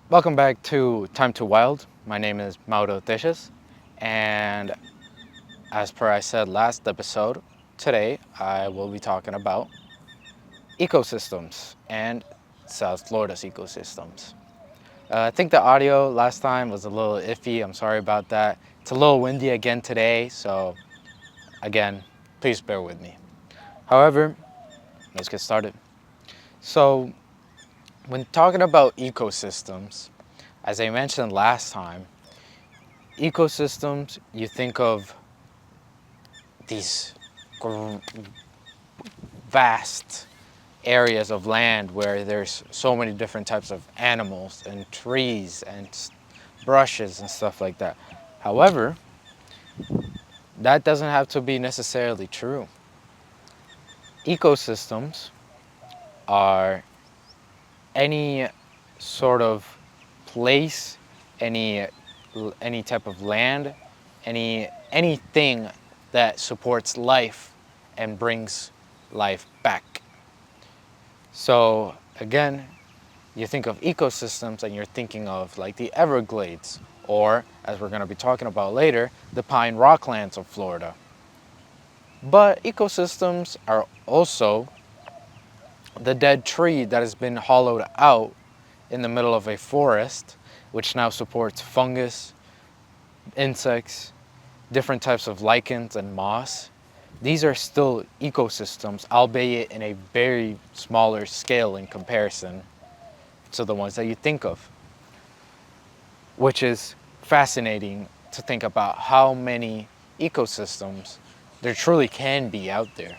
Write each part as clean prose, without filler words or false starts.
Welcome back to Time to Wild. My name is Mauro Teixas, and as per I said last episode, today I will be talking about ecosystems and South Florida's ecosystems. I think the audio last time was a little iffy. I'm sorry about that. It's a little windy again today, so again, please bear with me. However, let's get started. So, when talking about ecosystems, as I mentioned last time, ecosystems, you think of these vast areas of land where there's so many different types of animals and trees and brushes and stuff like that. However, that doesn't have to be necessarily true. Ecosystems are any sort of place, any any type of land, anything that supports life and brings life back. So again, you think of ecosystems and you're thinking of like the Everglades, or as we're going to be talking about later, the pine rocklands of Florida. But ecosystems are also the dead tree that has been hollowed out in the middle of a forest, which now supports fungus, insects, different types of lichens and moss. These are still ecosystems, albeit in a very smaller scale in comparison to the ones that you think of, which is fascinating to think about how many ecosystems there truly can be out there.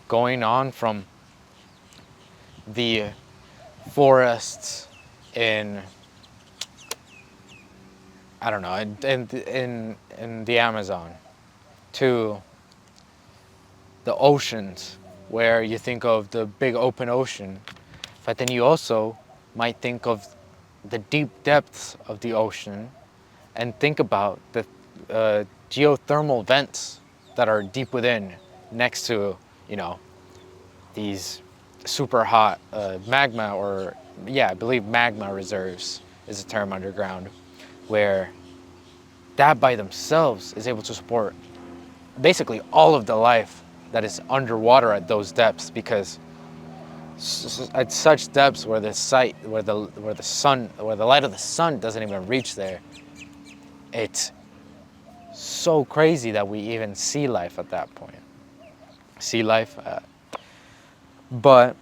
Going on from the forests in, I don't know, in the Amazon, to the oceans, where you think of the big open ocean, but then you also might think of the deep depths of the ocean and think about the geothermal vents that are deep within, next to, you know, these super hot magma, or yeah, I believe magma reserves is a term underground, where that by themselves is able to support basically all of the life that is underwater at those depths, because at such depths where where the light of the sun doesn't even reach there, it's so crazy that we even see life at that point. See life, but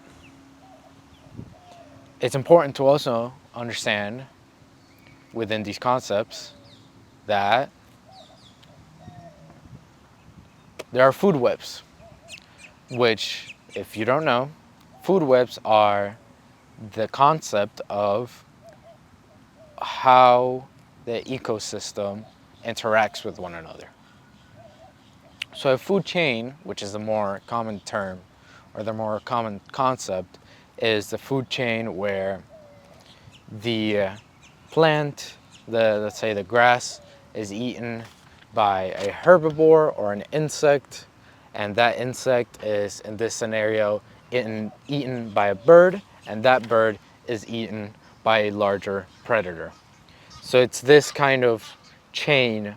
it's important to also understand within these concepts that there are food webs, which, if you don't know, food webs are the concept of how the ecosystem interacts with one another. So a food chain, which is the more common term or the more common concept, is the food chain where the plant, let's say the grass, is eaten by a herbivore or an insect, and that insect is, in this scenario, eaten by a bird, and that bird is eaten by a larger predator. So it's this kind of chain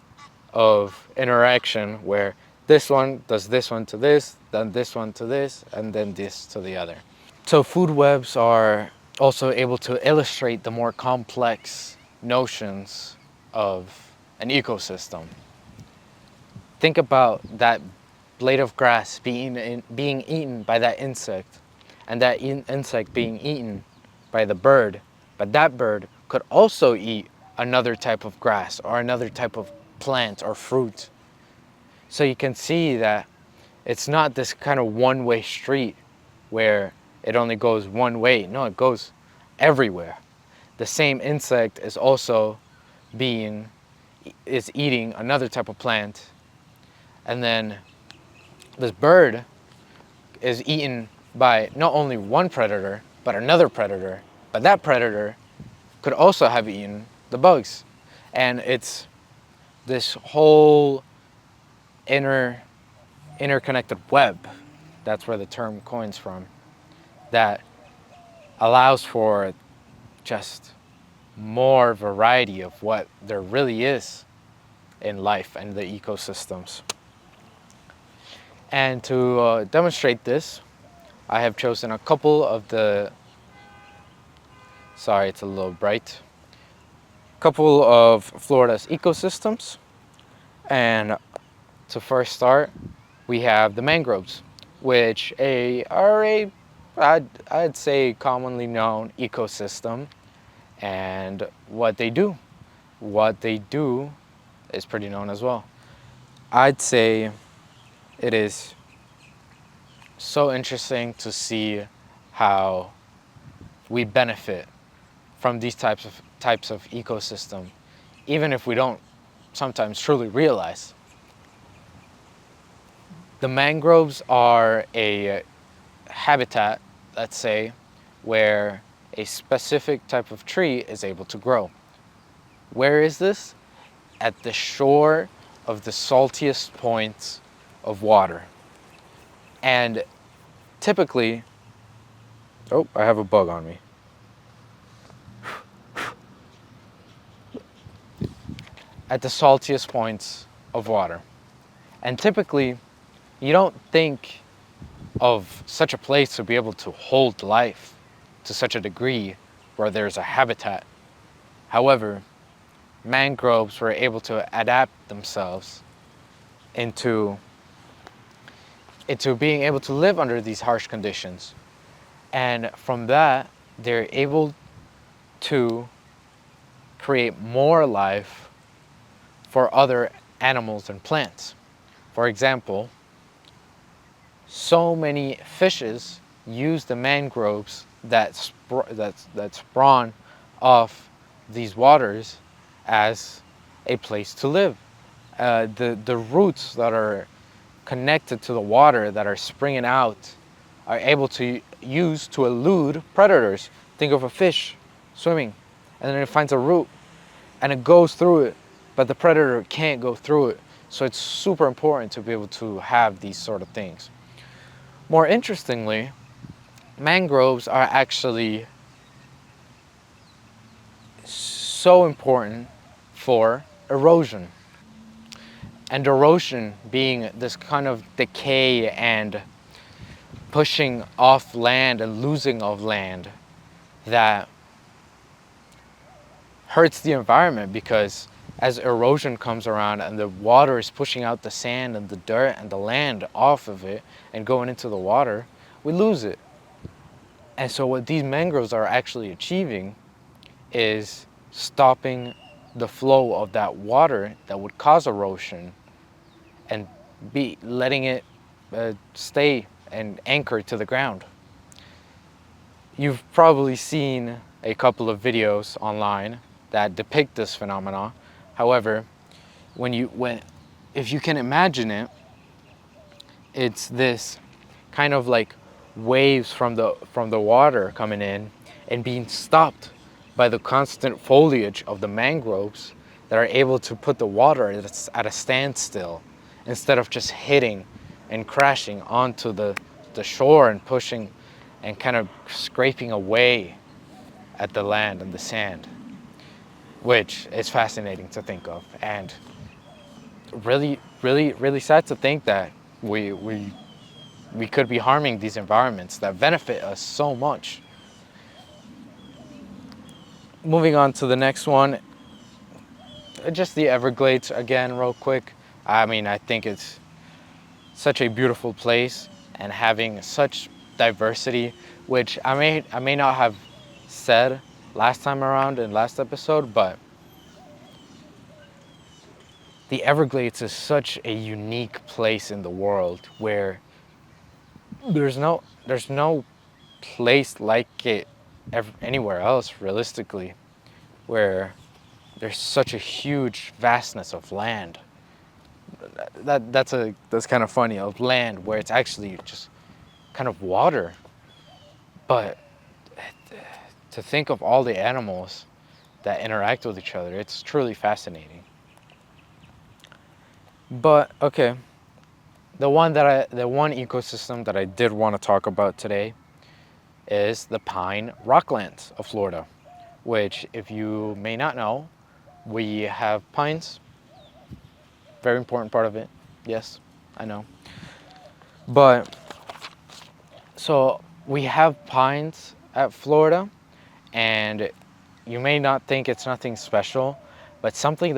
of interaction where this one does this one to this, then this one to this, and then this to the other. So food webs are also able to illustrate the more complex notions of an ecosystem. Think about that blade of grass being eaten by that insect, and that insect being eaten by the bird, but that bird could also eat another type of grass or another type of plant or fruit. So you can see that it's not this kind of one-way street where it only goes one way. No, it goes everywhere. The same insect is also is eating another type of plant, and then this bird is eaten by not only one predator but another predator, but that predator could also have eaten the bugs. And it's this whole interconnected web, that's where the term coins from, that allows for just more variety of what there really is in life and the ecosystems. And to demonstrate this, I have chosen a couple of the, sorry, it's a little bright, couple of Florida's ecosystems. And to first start, we have the mangroves, which are I'd say commonly known ecosystem. And what they do is pretty known as well. I'd say it is so interesting to see how we benefit from these types of ecosystem, even if we don't sometimes truly realize. The mangroves are a habitat, let's say, where a specific type of tree is able to grow. Where is this? At the shore of the saltiest points of water. And typically, oh, I have a bug on me. At the saltiest points of water. And typically, you don't think of such a place to be able to hold life to such a degree where there's a habitat. However, mangroves were able to adapt themselves into being able to live under these harsh conditions. And from that, they're able to create more life for other animals and plants. For example, so many fishes use the mangroves that spawn off these waters as a place to live. The roots that are connected to the water that are springing out are able to use to elude predators. Think of a fish swimming, and then it finds a root and it goes through it, but the predator can't go through it. So it's super important to be able to have these sort of things. More interestingly, mangroves are actually so important for erosion. And erosion being this kind of decay and pushing off land and losing of land that hurts the environment, because as erosion comes around and the water is pushing out the sand and the dirt and the land off of it and going into the water, we lose it. And so what these mangroves are actually achieving is stopping the flow of that water that would cause erosion and be letting it stay and anchor to the ground. You've probably seen a couple of videos online that depict this phenomena. However, if you can imagine it, it's this kind of like waves from the water coming in and being stopped by the constant foliage of the mangroves that are able to put the water at a standstill, instead of just hitting and crashing onto the shore and pushing and kind of scraping away at the land and the sand, which is fascinating to think of, and really, really, really sad to think that we could be harming these environments that benefit us so much. Moving on to the next one, just the Everglades again, real quick. I mean, I think it's such a beautiful place, and having such diversity, which I may not have said last time around in last episode, but the Everglades is such a unique place in the world where there's no place like it anywhere else, realistically, where there's such a huge vastness of land. That's kind of funny, of land where it's actually just kind of water. But to think of all the animals that interact with each other, it's truly fascinating. But okay, the one ecosystem that I did want to talk about today is the pine rocklands of Florida, which, if you may not know, we have pines. Very important part of it. Yes, I know. But so we have pines at Florida, and you may not think it's nothing special, but something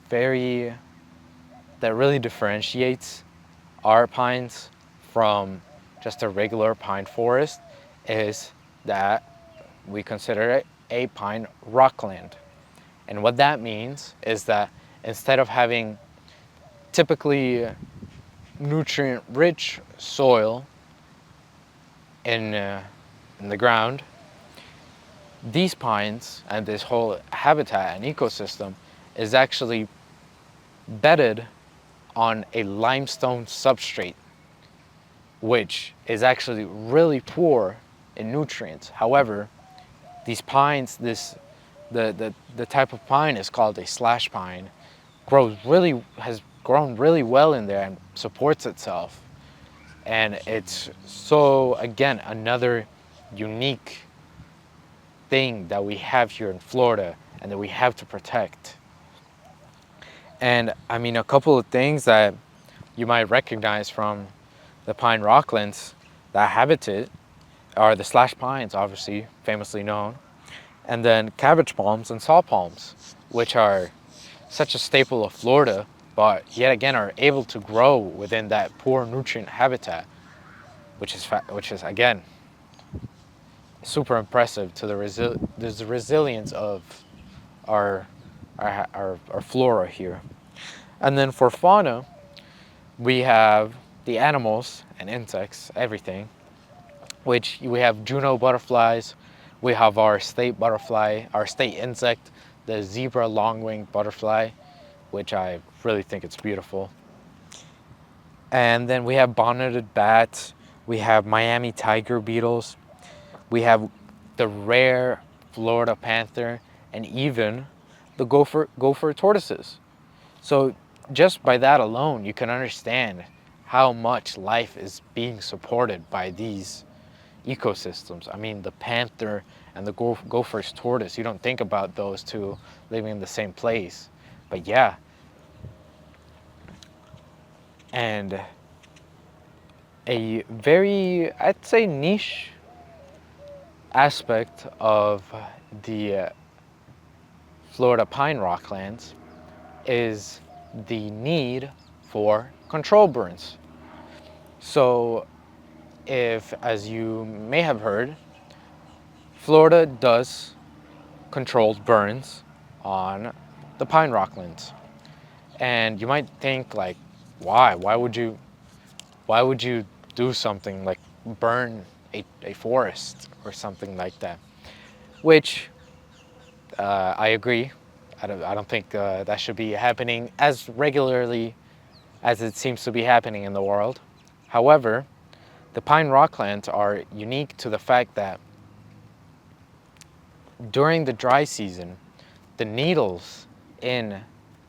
very that really differentiates our pines from just a regular pine forest is that we consider it a pine rockland. And what that means is that instead of having typically nutrient rich soil in the ground, these pines and this whole habitat and ecosystem is actually bedded on a limestone substrate, which is actually really poor in nutrients. However, these pines, the type of pine is called a slash pine, has grown really well in there and supports itself. And it's so, again, another unique thing that we have here in Florida and that we have to protect. And I mean, a couple of things that you might recognize from the pine rocklands that habitat are the slash pines, obviously famously known, and then cabbage palms and saw palms, which are such a staple of Florida, but yet again are able to grow within that poor nutrient habitat, which is again super impressive to the resilience of our, our flora here. And then for fauna, we have the animals and insects, everything, which we have Juno butterflies, we have our state butterfly, our state insect, the zebra long-winged butterfly, which I really think it's beautiful. And then we have bonneted bats, we have Miami tiger beetles, we have the rare Florida panther, and even the gopher tortoises. So just by that alone, you can understand how much life is being supported by these ecosystems. I mean, the panther and the gopher's tortoise, you don't think about those two living in the same place. But yeah. And a very, I'd say, niche aspect of the Florida pine rocklands is the need for control burns. So if, as you may have heard, Florida does controlled burns on the pine rocklands. And you might think like, why? Why would you do something like burn a forest or something like that? Which I agree. I don't think that should be happening as regularly as it seems to be happening in the world. However, the pine rocklands are unique to the fact that during the dry season, the needles in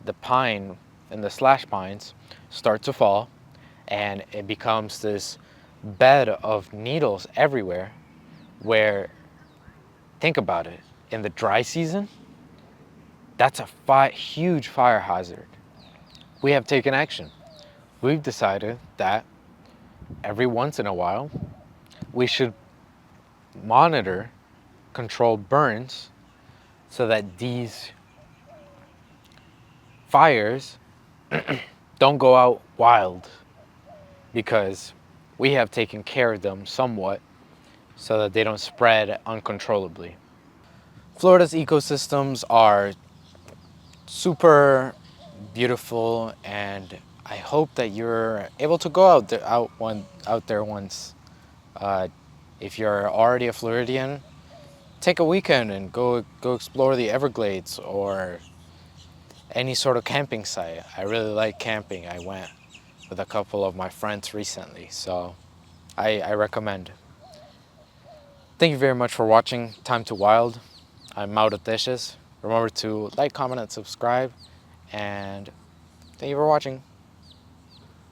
the pine and the slash pines start to fall, and it becomes this bed of needles everywhere where, think about it, in the dry season, that's a huge fire hazard. We have taken action. We've decided that every once in a while, we should monitor controlled burns so that these fires don't go out wild, because we have taken care of them somewhat so that they don't spread uncontrollably. Florida's ecosystems are super beautiful, and I hope that you're able to go out there once. If you're already a Floridian, take a weekend and go explore the Everglades or any sort of camping site. I really like camping. I went with a couple of my friends recently, so I recommend. Thank you very much for watching Time to Wild. I'm Mauro Teixas. Remember to like, comment, and subscribe, and thank you for watching.